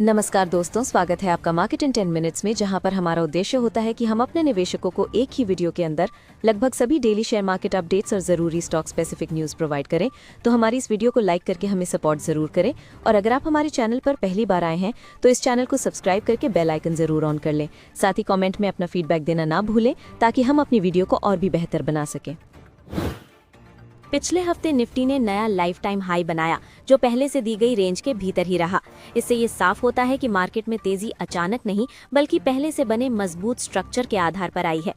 नमस्कार दोस्तों, स्वागत है आपका मार्केट इन 10 मिनट्स में, जहां पर हमारा उद्देश्य होता है कि हम अपने निवेशकों को एक ही वीडियो के अंदर लगभग सभी डेली शेयर मार्केट अपडेट्स और ज़रूरी स्टॉक स्पेसिफिक न्यूज़ प्रोवाइड करें। तो हमारी इस वीडियो को लाइक करके हमें सपोर्ट ज़रूर करें, और अगर आप हमारे चैनल पर पहली बार आए हैं तो इस चैनल को सब्सक्राइब करके बेल आइकन ज़रूर ऑन कर लें। साथ ही कॉमेंट में अपना फीडबैक देना ना भूलें, ताकि हम अपनी वीडियो को और भी बेहतर बना सकें। पिछले हफ्ते निफ्टी ने नया लाइफ टाइम हाई बनाया, जो पहले से दी गई रेंज के भीतर ही रहा। इससे ये साफ होता है कि मार्केट में तेजी अचानक नहीं, बल्कि पहले से बने मजबूत स्ट्रक्चर के आधार पर आई है।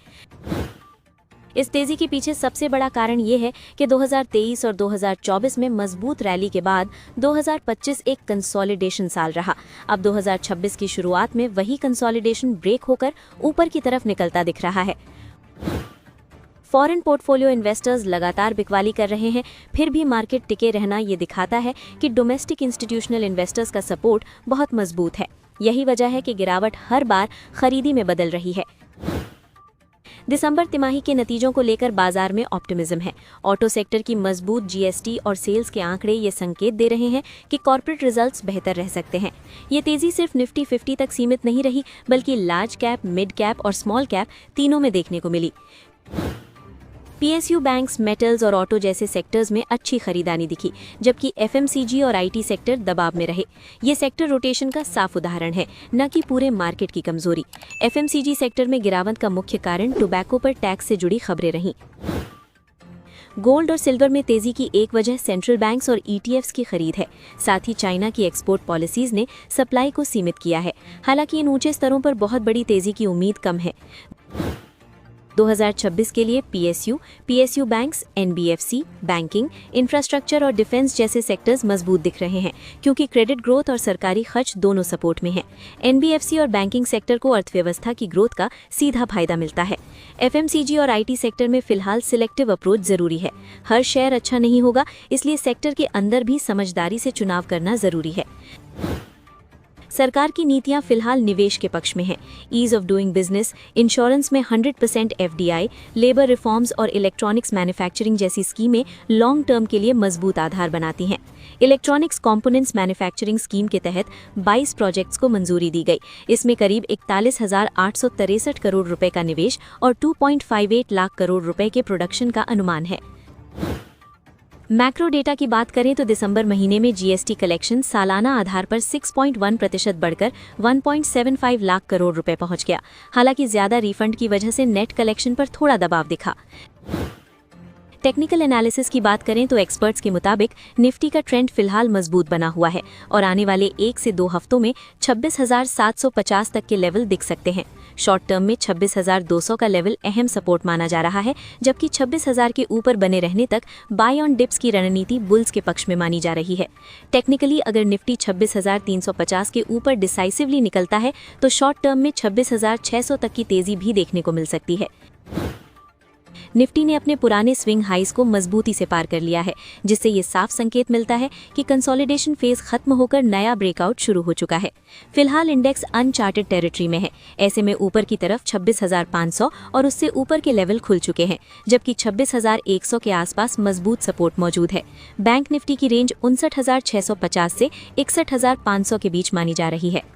इस तेजी के पीछे सबसे बड़ा कारण ये है कि 2023 और 2024 में मजबूत रैली के बाद 2025 एक कंसोलिडेशन साल रहा। अब 2026 की शुरुआत में वही कंसोलिडेशन ब्रेक होकर ऊपर की तरफ निकलता दिख रहा है। फॉरेन पोर्टफोलियो इन्वेस्टर्स लगातार बिकवाली कर रहे हैं, फिर भी मार्केट टिके रहना ये दिखाता है कि डोमेस्टिक इंस्टीट्यूशनल इन्वेस्टर्स का सपोर्ट बहुत मजबूत है। यही वजह है कि गिरावट हर बार खरीदी में बदल रही है। दिसंबर तिमाही के नतीजों को लेकर बाजार में ऑप्टिमिज्म है। ऑटो सेक्टर की मजबूत जीएसटी और सेल्स के आंकड़े ये संकेत दे रहे हैं कि कॉर्पोरेट रिजल्ट्स बेहतर रह सकते हैं। ये तेजी सिर्फ निफ्टी 50 तक सीमित नहीं रही, बल्कि लार्ज कैप, मिड कैप और स्मॉल कैप तीनों में देखने को मिली। पीएसयू बैंक्स, मेटल्स और ऑटो जैसे सेक्टर्स में अच्छी खरीदारी दिखी, जबकि एफएमसीजी और आईटी सेक्टर दबाव में रहे। ये सेक्टर रोटेशन का साफ उदाहरण है, न कि पूरे मार्केट की कमजोरी। एफएमसीजी सेक्टर में गिरावट का मुख्य कारण टोबैको पर टैक्स से जुड़ी खबरें रहीं। गोल्ड और सिल्वर में तेजी की एक वजह सेंट्रल बैंक्स और ईटीएफ्स की खरीद है। साथ ही चाइना की एक्सपोर्ट पॉलिसीज ने सप्लाई को सीमित किया है। हालांकि इन ऊंचे स्तरों पर बहुत बड़ी तेजी की उम्मीद कम है। 2026 के लिए PSU banks, NBFC, banking, infrastructure और डिफेंस जैसे सेक्टर्स मजबूत दिख रहे हैं, क्योंकि क्रेडिट ग्रोथ और सरकारी खर्च दोनों सपोर्ट में हैं। एनबीएफसी और बैंकिंग सेक्टर को अर्थव्यवस्था की ग्रोथ का सीधा फायदा मिलता है। एफएमसीजी और आईटी सेक्टर में फिलहाल सिलेक्टिव अप्रोच जरूरी है। हर शेयर अच्छा नहीं होगा, इसलिए सेक्टर के अंदर भी समझदारी से चुनाव करना जरूरी है। सरकार की नीतियां फिलहाल निवेश के पक्ष में हैं। Ease of doing business, insurance में 100% एफडीआई, लेबर रिफॉर्म्स और इलेक्ट्रॉनिक्स मैन्युफैक्चरिंग जैसी स्कीमें लॉन्ग टर्म के लिए मजबूत आधार बनाती हैं। इलेक्ट्रॉनिक्स कंपोनेंट्स मैन्युफैक्चरिंग स्कीम के तहत 22 प्रोजेक्ट्स को मंजूरी दी गई। इसमें करीब 41,863 करोड़ रुपए का निवेश और 2.58 लाख करोड़ रुपए के प्रोडक्शन का अनुमान है। मैक्रो डेटा की बात करें तो दिसंबर महीने में जीएसटी कलेक्शन सालाना आधार पर 6.1% बढ़कर 1.75 लाख करोड़ रुपए पहुंच गया। हालांकि ज्यादा रिफंड की वजह से नेट कलेक्शन पर थोड़ा दबाव दिखा। टेक्निकल एनालिसिस की बात करें तो एक्सपर्ट्स के मुताबिक निफ्टी का ट्रेंड फिलहाल मजबूत बना हुआ है और आने वाले 1 से 2 हफ्तों में 26,750 तक के लेवल दिख सकते हैं। शॉर्ट टर्म में 26,200 का लेवल अहम सपोर्ट माना जा रहा है, जबकि 26,000 के ऊपर बने रहने तक बाय ऑन डिप्स की रणनीति बुल्स के पक्ष में मानी जा रही है। टेक्निकली अगर निफ्टी 26,350 के ऊपर डिसाइसिवली निकलता है तो शॉर्ट टर्म में 26,600 तक की तेजी भी देखने को मिल सकती है। निफ्टी ने अपने पुराने स्विंग हाइस को मजबूती से पार कर लिया है, जिससे ये साफ संकेत मिलता है कि कंसोलिडेशन फेज खत्म होकर नया ब्रेकआउट शुरू हो चुका है। फिलहाल इंडेक्स अनचार्टेड टेरिटरी में है। ऐसे में ऊपर की तरफ 26,500 और उससे ऊपर के लेवल खुल चुके हैं, जबकि 26,100 के आसपास मजबूत सपोर्ट मौजूद है। बैंक निफ्टी की रेंज 59,650 से 61,500 के बीच मानी जा रही है।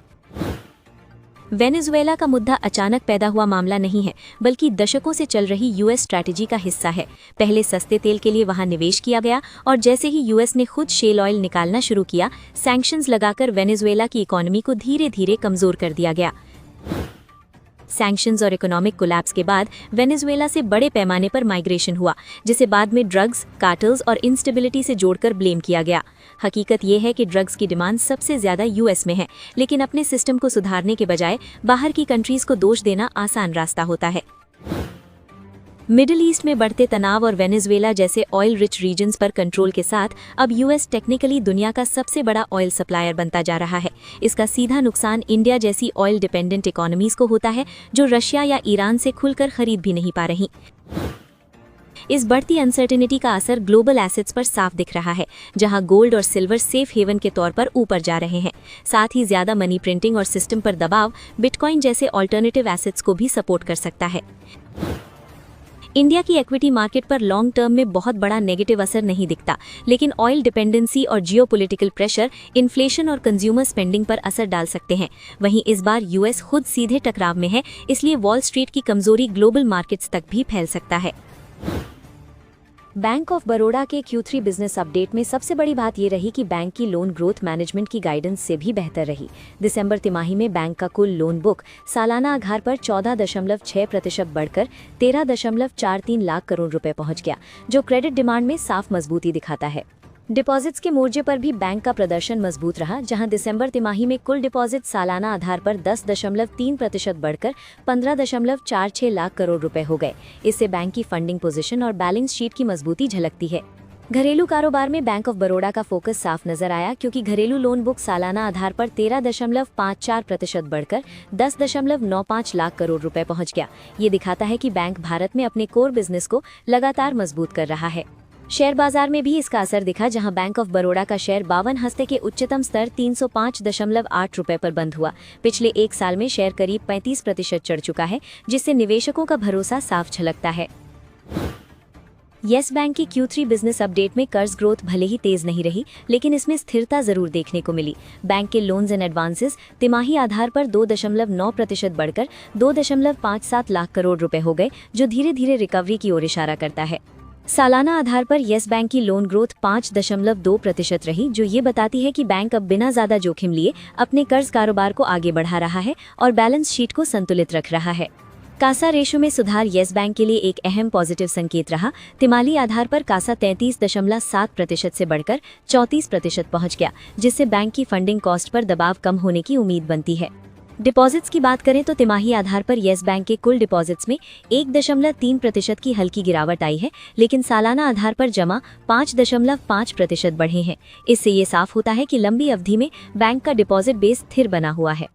वेनेजुएला का मुद्दा अचानक पैदा हुआ मामला नहीं है, बल्कि दशकों से चल रही यूएस स्ट्रैटेजी का हिस्सा है। पहले सस्ते तेल के लिए वहां निवेश किया गया, और जैसे ही यूएस ने खुद शेल ऑयल निकालना शुरू किया, सैंक्शंस लगाकर वेनेजुएला की इकोनॉमी को धीरे धीरे कमजोर कर दिया गया। सैंक्शंस और इकोनॉमिक कोलैप्स के बाद वेनेजुएला से बड़े पैमाने पर माइग्रेशन हुआ, जिसे बाद में ड्रग्स, कार्टल्स और इंस्टेबिलिटी से जोड़कर ब्लेम किया गया। हकीकत यह है कि ड्रग्स की डिमांड सबसे ज्यादा यूएस में है, लेकिन अपने सिस्टम को सुधारने के बजाय बाहर की कंट्रीज को दोष देना आसान रास्ता होता है। मिडिल ईस्ट में बढ़ते तनाव और वेनेजुएला जैसे ऑयल रिच रीजन्स पर कंट्रोल के साथ अब यूएस टेक्निकली दुनिया का सबसे बड़ा ऑयल सप्लायर बनता जा रहा है। इसका सीधा नुकसान इंडिया जैसी ऑयल डिपेंडेंट इकोनॉमीज को होता है, जो रशिया या ईरान से खुलकर खरीद भी नहीं पा रही। इस बढ़ती अनसर्टेनिटी का असर ग्लोबल एसेट्स पर साफ दिख रहा है, जहां गोल्ड और सिल्वर सेफ हेवन के तौर पर ऊपर जा रहे हैं। साथ ही ज्यादा मनी प्रिंटिंग और सिस्टम पर दबाव बिटकॉइन जैसे ऑल्टरनेटिव एसेट्स को भी सपोर्ट कर सकता है। इंडिया की इक्विटी मार्केट पर लॉन्ग टर्म में बहुत बड़ा नेगेटिव असर नहीं दिखता, लेकिन ऑयल डिपेंडेंसी और जियोपॉलिटिकल प्रेशर इन्फ्लेशन और कंज्यूमर स्पेंडिंग पर असर डाल सकते हैं। वहीं इस बार यूएस खुद सीधे टकराव में है, इसलिए वॉल स्ट्रीट की कमजोरी ग्लोबल मार्केट्स तक भी फैल सकता है। बैंक ऑफ बड़ौदा के Q3 बिजनेस अपडेट में सबसे बड़ी बात ये रही कि बैंक की लोन ग्रोथ मैनेजमेंट की गाइडेंस से भी बेहतर रही। दिसंबर तिमाही में बैंक का कुल लोन बुक सालाना आधार पर 14.6% बढ़कर 13.43 लाख करोड़ रुपए पहुंच गया, जो क्रेडिट डिमांड में साफ मजबूती दिखाता है। डिपॉजिट्स के मोर्चे पर भी बैंक का प्रदर्शन मजबूत रहा, जहां दिसंबर तिमाही में कुल डिपॉजिट सालाना आधार पर 10.3% बढ़कर 15.46 लाख करोड़ रुपए हो गए। इससे बैंक की फंडिंग पोजीशन और बैलेंस शीट की मजबूती झलकती है। घरेलू कारोबार में बैंक ऑफ बड़ौदा का फोकस साफ नजर आया, क्योंकि घरेलू लोन बुक सालाना आधार पर 13.54% बढ़कर 10.95 लाख करोड़ रुपए पहुंच गया। ये दिखाता है कि बैंक भारत में अपने कोर बिजनेस को लगातार मजबूत कर रहा है। शेयर बाजार में भी इसका असर दिखा, जहां बैंक ऑफ बड़ौदा का शेयर 52 हफ्ते के उच्चतम स्तर 305.8 रुपए पर बंद हुआ। पिछले एक साल में शेयर करीब 35% चढ़ चुका है, जिससे निवेशकों का भरोसा साफ झलकता है। येस बैंक की Q3 बिजनेस अपडेट में कर्ज ग्रोथ भले ही तेज नहीं रही, लेकिन इसमें स्थिरता जरूर देखने को मिली। बैंक के लोन्स एंड एडवांसेस तिमाही आधार पर 2.9% बढ़कर 2.57 लाख करोड़ रुपए हो गए, जो धीरे धीरे रिकवरी की ओर इशारा करता है। सालाना आधार पर येस बैंक की लोन ग्रोथ 5.2% रही, जो ये बताती है कि बैंक अब बिना ज्यादा जोखिम लिए अपने कर्ज कारोबार को आगे बढ़ा रहा है और बैलेंस शीट को संतुलित रख रहा है। कासा रेशो में सुधार येस बैंक के लिए एक अहम पॉजिटिव संकेत रहा। तिमाही आधार पर कासा 33.7% से बढ़कर 34% पहुंच गया, जिससे बैंक की फंडिंग कॉस्ट पर दबाव कम होने की उम्मीद बनती है। डिपॉजिट्स की बात करें तो तिमाही आधार पर येस बैंक के कुल डिपॉजिट्स में 1.3% की हल्की गिरावट आई है, लेकिन सालाना आधार पर जमा 5.5% बढ़े हैं। इससे ये साफ होता है कि लंबी अवधि में बैंक का डिपॉजिट बेस स्थिर बना हुआ है।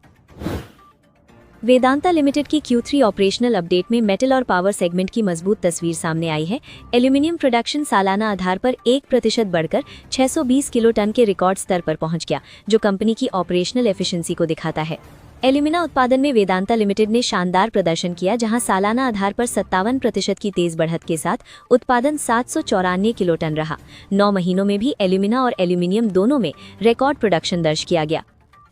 वेदांता लिमिटेड की Q3 ऑपरेशनल अपडेट में मेटल और पावर सेगमेंट की मजबूत तस्वीर सामने आई है। एल्यूमिनियम प्रोडक्शन सालाना आधार पर 1% बढ़कर 620 किलो टन के रिकॉर्ड स्तर पर पहुंच गया, जो कंपनी की ऑपरेशनल एफिशिएंसी को दिखाता है। एल्यूमिना उत्पादन में वेदांता लिमिटेड ने शानदार प्रदर्शन किया, जहां सालाना आधार पर 57% की तेज बढ़त के साथ उत्पादन 794 किलो टन रहा। 9 महीनों में भी एल्यूमिना और एल्यूमिनियम दोनों में रिकॉर्ड प्रोडक्शन दर्ज किया गया।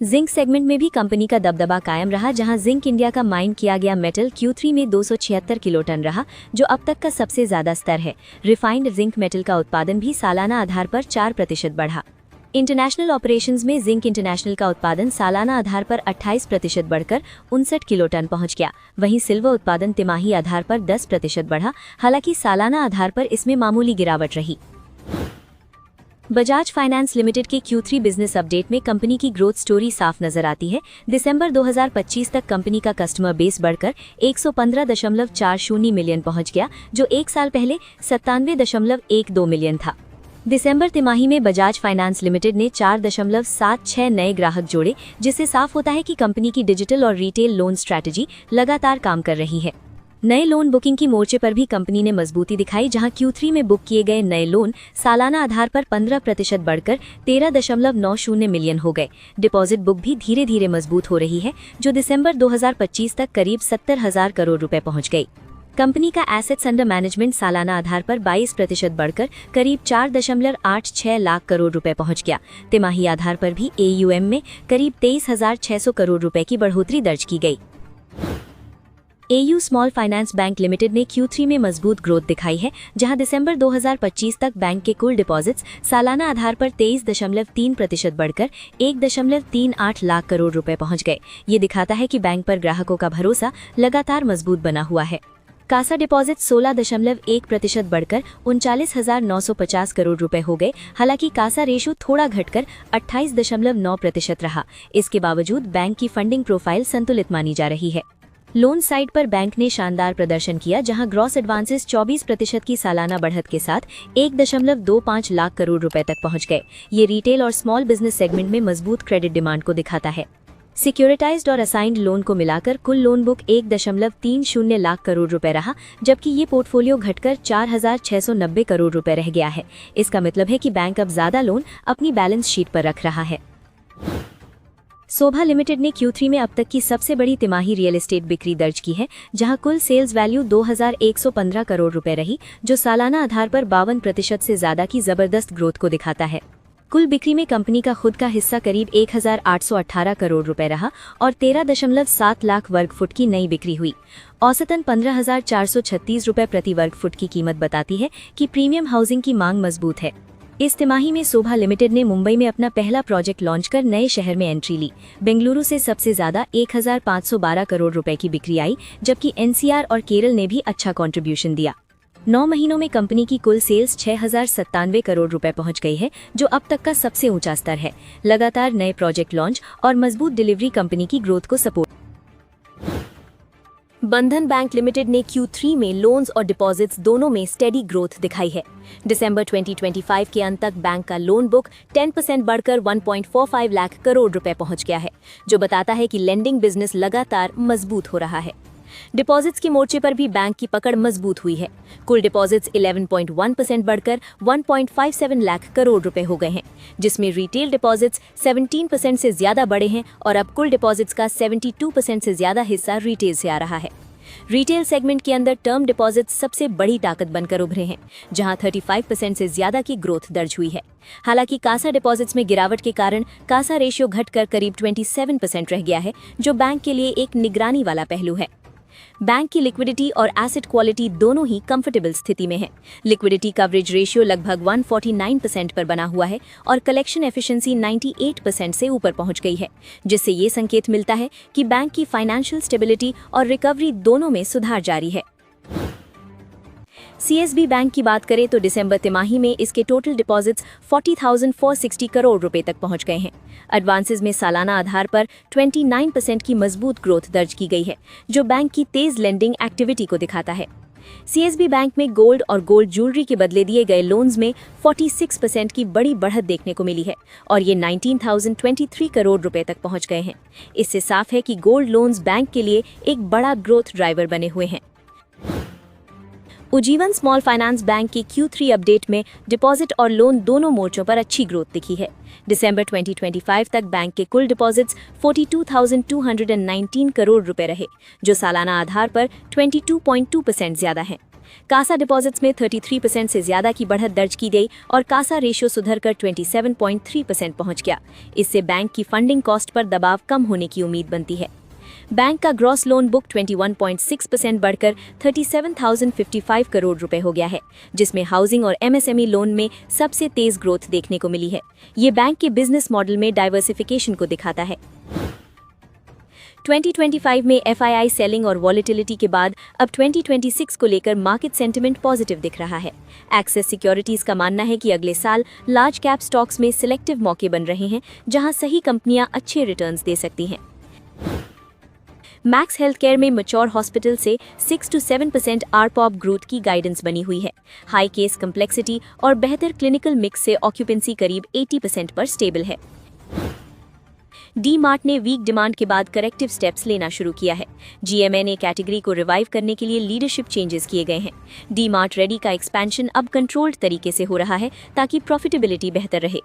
जिंक सेगमेंट में भी कंपनी का दबदबा कायम रहा, जहां जिंक इंडिया का माइन किया गया मेटल Q3 में 276 किलो टन रहा, जो अब तक का सबसे ज्यादा स्तर है। रिफाइंड जिंक मेटल का उत्पादन भी सालाना आधार पर 4% बढ़ा। इंटरनेशनल ऑपरेशंस में जिंक इंटरनेशनल का उत्पादन सालाना आधार पर 28% बढ़कर 59 किलो टन पहुंच गया। वहीं सिल्वर उत्पादन तिमाही आधार पर 10% बढ़ा, हालांकि सालाना आधार पर इसमें मामूली गिरावट रही। बजाज फाइनेंस लिमिटेड के Q3 बिजनेस अपडेट में कंपनी की ग्रोथ स्टोरी साफ नजर आती है। दिसंबर 2025 तक कंपनी का कस्टमर बेस बढ़कर 115.40 मिलियन पहुंच गया, जो एक साल पहले 97.12 मिलियन था। दिसंबर तिमाही में बजाज फाइनेंस लिमिटेड ने 4.76 नए ग्राहक जोड़े, जिससे साफ होता है कि कंपनी की डिजिटल और रिटेल लोन स्ट्रैटेजी लगातार काम कर रही है। नए लोन बुकिंग की मोर्चे पर भी कंपनी ने मजबूती दिखाई, जहां Q3 में बुक किए गए नए लोन सालाना आधार पर 15% बढ़कर 13.90 मिलियन हो गए। डिपॉजिट बुक भी धीरे धीरे मजबूत हो रही है, जो दिसंबर 2025 तक करीब 70,000 करोड़ रुपए पहुंच गई। कंपनी का एसेट्स अंडर मैनेजमेंट सालाना आधार पर 22% बढ़कर करीब 4.86 लाख करोड़ रुपए पहुंच गया। तिमाही आधार पर भी AUM में करीब 23,600 करोड़ रुपए की बढ़ोतरी दर्ज की गई। AU small finance bank limited ने Q3 में मजबूत ग्रोथ दिखाई है, जहां दिसंबर 2025 तक बैंक के कुल डिपॉजिट्स सालाना आधार पर 23.3% बढ़कर 1.38 लाख करोड़ रुपए पहुंच गए। ये दिखाता है कि बैंक पर ग्राहकों का भरोसा लगातार मजबूत बना हुआ है। कासा डिपॉजिट 16.1% बढ़कर 39,950 करोड़ रुपए हो गए। हालांकि कासा रेशो थोड़ा घटकर 28.9% रहा। इसके बावजूद बैंक की फंडिंग प्रोफाइल संतुलित मानी जा रही है। लोन साइड पर बैंक ने शानदार प्रदर्शन किया, जहां ग्रॉस एडवांसेस 24% की सालाना बढ़त के साथ 1.25 लाख करोड़ रुपए तक पहुंच गए। ये रिटेल और स्मॉल बिजनेस सेगमेंट में मजबूत क्रेडिट डिमांड को दिखाता है। सिक्योरिटाइज्ड और असाइंड लोन को मिलाकर कुल लोन बुक 1.30 लाख करोड़ रुपए रहा, जबकि ये पोर्टफोलियो घटकर 4,690 करोड़ रुपए रह गया है। इसका मतलब है कि बैंक अब ज्यादा लोन अपनी बैलेंस शीट पर रख रहा है। सोभा लिमिटेड ने Q3 में अब तक की सबसे बड़ी तिमाही रियल एस्टेट बिक्री दर्ज की है, जहां कुल सेल्स वैल्यू 2115 करोड़ रुपए रही, जो सालाना आधार पर 52% से ज्यादा की जबरदस्त ग्रोथ को दिखाता है। कुल बिक्री में कंपनी का खुद का हिस्सा करीब 1818 करोड़ रुपए रहा और 13.7 लाख वर्ग फुट की नई बिक्री हुई। औसतन 15,436 रुपए प्रति वर्ग फुट की कीमत बताती है कि प्रीमियम हाउसिंग की मांग मजबूत है। इस तिमाही में सोभा लिमिटेड ने मुंबई में अपना पहला प्रोजेक्ट लॉन्च कर नए शहर में एंट्री ली। बेंगलुरु से सबसे ज्यादा 1512 करोड़ रुपए की बिक्री आई, जबकि NCR और केरल ने भी अच्छा कंट्रीब्यूशन दिया। 9 महीनों में कंपनी की कुल सेल्स 6097 करोड़ रुपए पहुंच गई है, जो अब तक का सबसे ऊंचा स्तर है। लगातार नए प्रोजेक्ट लॉन्च और मजबूत डिलीवरी कंपनी की ग्रोथ को सपोर्ट। बंधन बैंक लिमिटेड ने Q3 में लोन्स और डिपॉजिट्स दोनों में स्टेडी ग्रोथ दिखाई है। दिसंबर 2025 के अंत तक बैंक का लोन बुक 10% बढ़कर 1.45 लाख करोड़ रुपए पहुंच गया है, जो बताता है कि लेंडिंग बिजनेस लगातार मजबूत हो रहा है। डिपॉजिट्स के मोर्चे पर भी बैंक की पकड़ मजबूत हुई है। कुल डिपॉजिट्स 11.1% बढ़कर 1.57 लाख करोड़ रुपए हो गए हैं, जिसमें रिटेल डिपॉजिट्स 17% से ज्यादा बढ़े हैं और अब कुल डिपॉजिट्स का 72% से ज्यादा हिस्सा रिटेल से आ रहा है। रिटेल सेगमेंट के अंदर टर्म डिपॉजिट्स सबसे बड़ी ताकत बनकर उभरे हैं, जहां 35% से ज्यादा की ग्रोथ दर्ज हुई है। हालांकि कासा डिपॉजिट्स में गिरावट के कारण कासा रेशियो घटकर करीब 27% रह गया है, जो बैंक के लिए एक निगरानी वाला पहलू है। बैंक की लिक्विडिटी और एसेट क्वालिटी दोनों ही कंफर्टेबल स्थिति में है। लिक्विडिटी कवरेज रेशियो लगभग 149% पर बना हुआ है और कलेक्शन एफिशिएंसी 98% से ऊपर पहुंच गई है, जिससे ये संकेत मिलता है कि बैंक की फाइनेंशियल स्टेबिलिटी और रिकवरी दोनों में सुधार जारी है। CSB बैंक की बात करें तो दिसंबर तिमाही में इसके टोटल डिपॉजिट्स 40,460 करोड़ रुपए तक पहुंच गए हैं। एडवांसेस में सालाना आधार पर 29% की मजबूत ग्रोथ दर्ज की गई है, जो बैंक की तेज लेंडिंग एक्टिविटी को दिखाता है। CSB बैंक में गोल्ड और गोल्ड ज्वेलरी के बदले दिए गए लोन्स में 46% की बड़ी बढ़त देखने को मिली है और ये 19,023 करोड़ रुपए तक पहुंच गए हैं। इससे साफ है कि गोल्ड लोन्स बैंक के लिए एक बड़ा ग्रोथ ड्राइवर बने हुए हैं। उज्जीवन स्मॉल फाइनेंस बैंक के Q3 अपडेट में डिपॉजिट और लोन दोनों मोर्चों पर अच्छी ग्रोथ दिखी है। दिसंबर 2025 तक बैंक के कुल डिपॉजिट्स 42,219 करोड़ रुपए रहे, जो सालाना आधार पर 22.2% ज्यादा है। कासा डिपॉजिट्स में 33% से ज्यादा की बढ़त दर्ज की गई और कासा रेशियो सुधरकर 27.3% पहुंच गया। इससे बैंक की फंडिंग कॉस्ट पर दबाव कम होने की उम्मीद बनती है। बैंक का ग्रॉस लोन बुक 21.6% बढ़कर 37,055 करोड़ रुपए हो गया है, जिसमें हाउसिंग और MSME लोन में सबसे तेज ग्रोथ देखने को मिली है। ये बैंक के बिजनेस मॉडल में डाइवर्सिफिकेशन को दिखाता है। 2025 में FII सेलिंग और वॉलेटिलिटी के बाद अब 2026 को लेकर मार्केट सेंटिमेंट पॉजिटिव दिख रहा है। एक्सेस सिक्योरिटीज का मानना है कि अगले साल लार्ज कैप स्टॉक्स में सिलेक्टिव मौके बन रहे हैं, जहां सही कंपनियां अच्छे रिटर्न्स दे सकती हैं। मैक्स हेल्थ केयर में मैच्योर हॉस्पिटल से 6 to 7% ARPOB ग्रोथ की गाइडेंस बनी हुई है। हाई केस कम्प्लेक्सिटी और बेहतर क्लिनिकल मिक्स से ऑक्यूपेंसी करीब 80% पर स्टेबल है। डी-मार्ट ने वीक डिमांड के बाद करेक्टिव स्टेप्स लेना शुरू किया है। GMNA कैटेगरी को रिवाइव करने के लिए लीडरशिप चेंजेस किए गए हैं। डी-मार्ट रेडी का एक्सपेंशन अब कंट्रोल्ड तरीके से हो रहा है, ताकि प्रॉफिटेबिलिटी बेहतर रहे।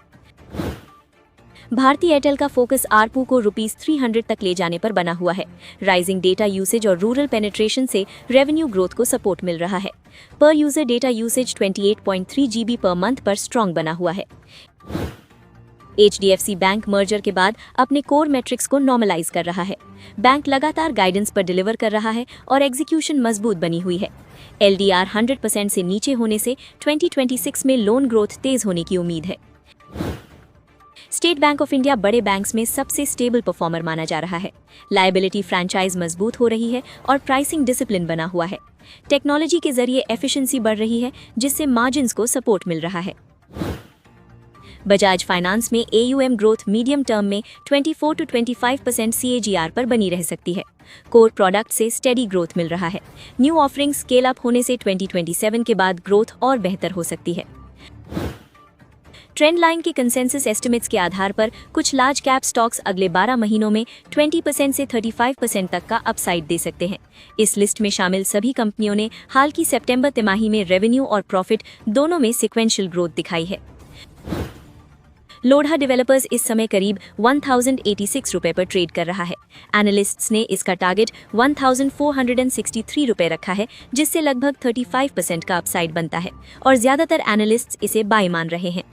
भारती एयरटेल का फोकस ARPU को ₹300 तक ले जाने पर बना हुआ है। राइजिंग डेटा यूसेज और रूरल पेनिट्रेशन से रेवेन्यू ग्रोथ को सपोर्ट मिल रहा है। पर user data usage 28.3 GB per month पर स्ट्रॉन्ग बना हुआ है। HDFC बैंक मर्जर के बाद अपने कोर मैट्रिक्स को नॉर्मलाइज कर रहा है। बैंक लगातार गाइडेंस पर डिलीवर कर रहा है और एग्जीक्यूशन मजबूत बनी हुई है। LDR 100% से नीचे होने से 2026 में लोन ग्रोथ तेज होने की उम्मीद है। स्टेट बैंक ऑफ इंडिया बड़े बैंक्स में सबसे स्टेबल परफॉर्मर माना जा रहा है। लायबिलिटी फ्रैंचाइज मजबूत हो रही है और प्राइसिंग डिसिप्लिन बना हुआ है। टेक्नोलॉजी के जरिए एफिशिएंसी बढ़ रही है, जिससे मार्जिन्स को सपोर्ट मिल रहा है। बजाज फाइनेंस में AUM ग्रोथ मीडियम टर्म में 24 to 25% CAGR पर बनी रह सकती है। कोर प्रोडक्ट से स्टेडी ग्रोथ मिल रहा है। न्यू ऑफरिंग स्केल अप होने से 2027 के बाद ग्रोथ और बेहतर हो सकती है। ट्रेंड लाइन के कंसेंसस एस्टिमेट्स के आधार पर कुछ लार्ज कैप स्टॉक्स अगले 12 महीनों में 20% से 35% तक का अपसाइड दे सकते हैं। इस लिस्ट में शामिल सभी कंपनियों ने हाल की सितंबर तिमाही में रेवेन्यू और प्रॉफिट दोनों में सिक्वेंशियल ग्रोथ दिखाई है। लोढ़ा डेवलपर्स इस समय करीब 1086 रुपए पर ट्रेड कर रहा है। एनालिस्ट्स ने इसका टारगेट 1463 रुपए रखा है, जिससे लगभग 35% का अपसाइड बनता है और ज्यादातर एनालिस्ट्स इसे बाय मान रहे हैं।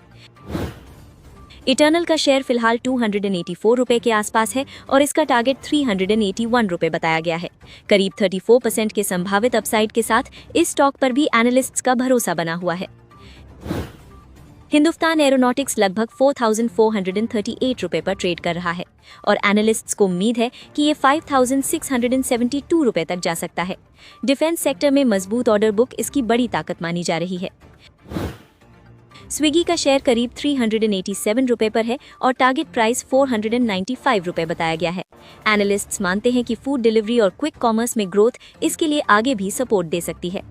इटर्नल का शेयर फिलहाल 284 रुपए के आसपास है और इसका टारगेट 381 रुपए बताया गया है। करीब 34% के संभावित अपसाइड के साथ इस स्टॉक पर भी एनालिस्ट्स का भरोसा बना हुआ है। हिंदुस्तान एरोनॉटिक्स लगभग 4438 रुपए पर ट्रेड कर रहा है और एनालिस्ट्स को उम्मीद है कि ये 5672 रुपए तक जा सकता है। डिफेंस सेक्टर में मजबूत ऑर्डर बुक इसकी बड़ी ताकत मानी जा रही है। स्विगी का शेयर करीब 387 रुपए पर है और टारगेट प्राइस 495 रुपए बताया गया है। एनालिस्ट्स मानते हैं कि फूड डिलीवरी और क्विक कॉमर्स में ग्रोथ इसके लिए आगे भी सपोर्ट दे सकती है।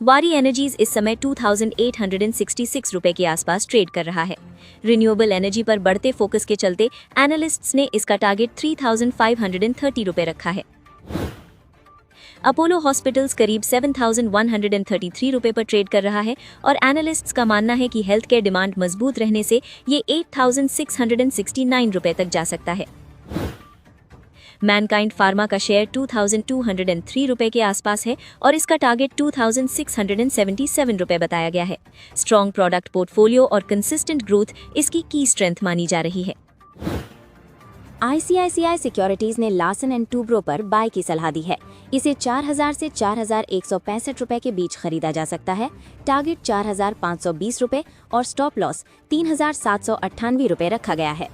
वारी एनर्जीज इस समय 2866 रुपए के आसपास ट्रेड कर रहा है। रिन्यूएबल एनर्जी पर बढ़ते फोकस के चलते एनालिस्ट्स ने इसका टारगेट 3530 रुपए रखा है। अपोलो हॉस्पिटल्स करीब 7133 रुपए पर ट्रेड कर रहा है और एनालिस्ट्स का मानना है कि हेल्थ केयर डिमांड मजबूत रहने से ये 8669 रुपए तक जा सकता है। मैनकाइंड फार्मा का शेयर 2203 रुपए के आसपास है और इसका टारगेट 2677 रुपए बताया गया है। स्ट्रॉन्ग प्रोडक्ट पोर्टफोलियो और कंसिस्टेंट ग्रोथ इसकी की स्ट्रेंथ मानी जा रही है। ICICI सिक्योरिटीज ने लार्सन एंड टूब्रो पर बाय की सलाह दी है। इसे 4000 से 4165 रुपए के बीच खरीदा जा सकता है। टारगेट 4520 रुपए और स्टॉप लॉस 3798 रुपए रखा गया है।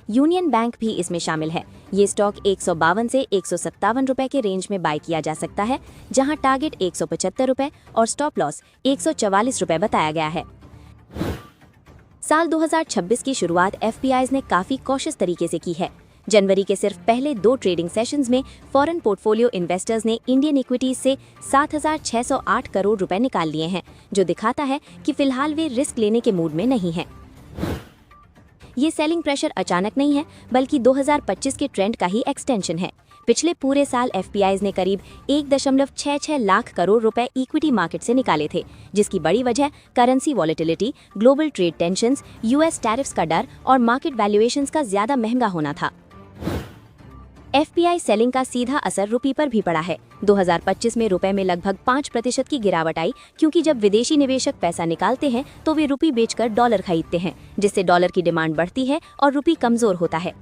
यूनियन बैंक भी इसमें शामिल है। ये स्टॉक 152 से 157 रुपए के रेंज में बाय किया जा सकता है, जहां टारगेट 175 रुपए और स्टॉप लॉस 144 रुपए बताया गया है। साल 2026 की शुरुआत FPIs ने काफी कॉशियस तरीके से की है। जनवरी के सिर्फ पहले 2 ट्रेडिंग सेशंस में फॉरेन पोर्टफोलियो इन्वेस्टर्स ने इंडियन इक्विटीज से 7608 करोड़ रुपए निकाल लिए हैं, जो दिखाता है कि फिलहाल वे रिस्क लेने के मूड में नहीं हैं। ये सेलिंग प्रेशर अचानक नहीं है, बल्कि 2025 के ट्रेंड का ही एक्सटेंशन है। पिछले पूरे साल FPIs ने करीब 1.66 लाख करोड़ रुपए इक्विटी मार्केट से निकाले थे, जिसकी बड़ी वजह currency volatility, global trade tensions, US tariffs का डर और मार्केट वैल्यूएशंस का ज्यादा महंगा होना था। FPI सेलिंग का सीधा असर रुपये पर भी पड़ा है। 2025 में रुपए में लगभग 5% की गिरावट आई, क्योंकि जब विदेशी निवेशक पैसा निकालते हैं तो वे रुपये बेचकर डॉलर खरीदते हैं, जिससे डॉलर की डिमांड बढ़ती है और रुपये कमजोर होता है।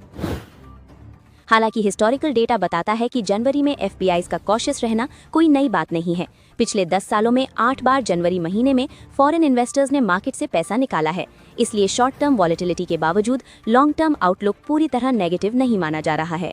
हालांकि हिस्टोरिकल डेटा बताता है कि जनवरी में FPIs का कॉशियस रहना कोई नई बात नहीं है। पिछले 10 सालों में 8 बार जनवरी महीने में फॉरेन इन्वेस्टर्स ने मार्केट से पैसा निकाला है। इसलिए शॉर्ट टर्म वॉलेटिलिटी के बावजूद लॉन्ग टर्म आउटलुक पूरी तरह नेगेटिव नहीं माना जा रहा है।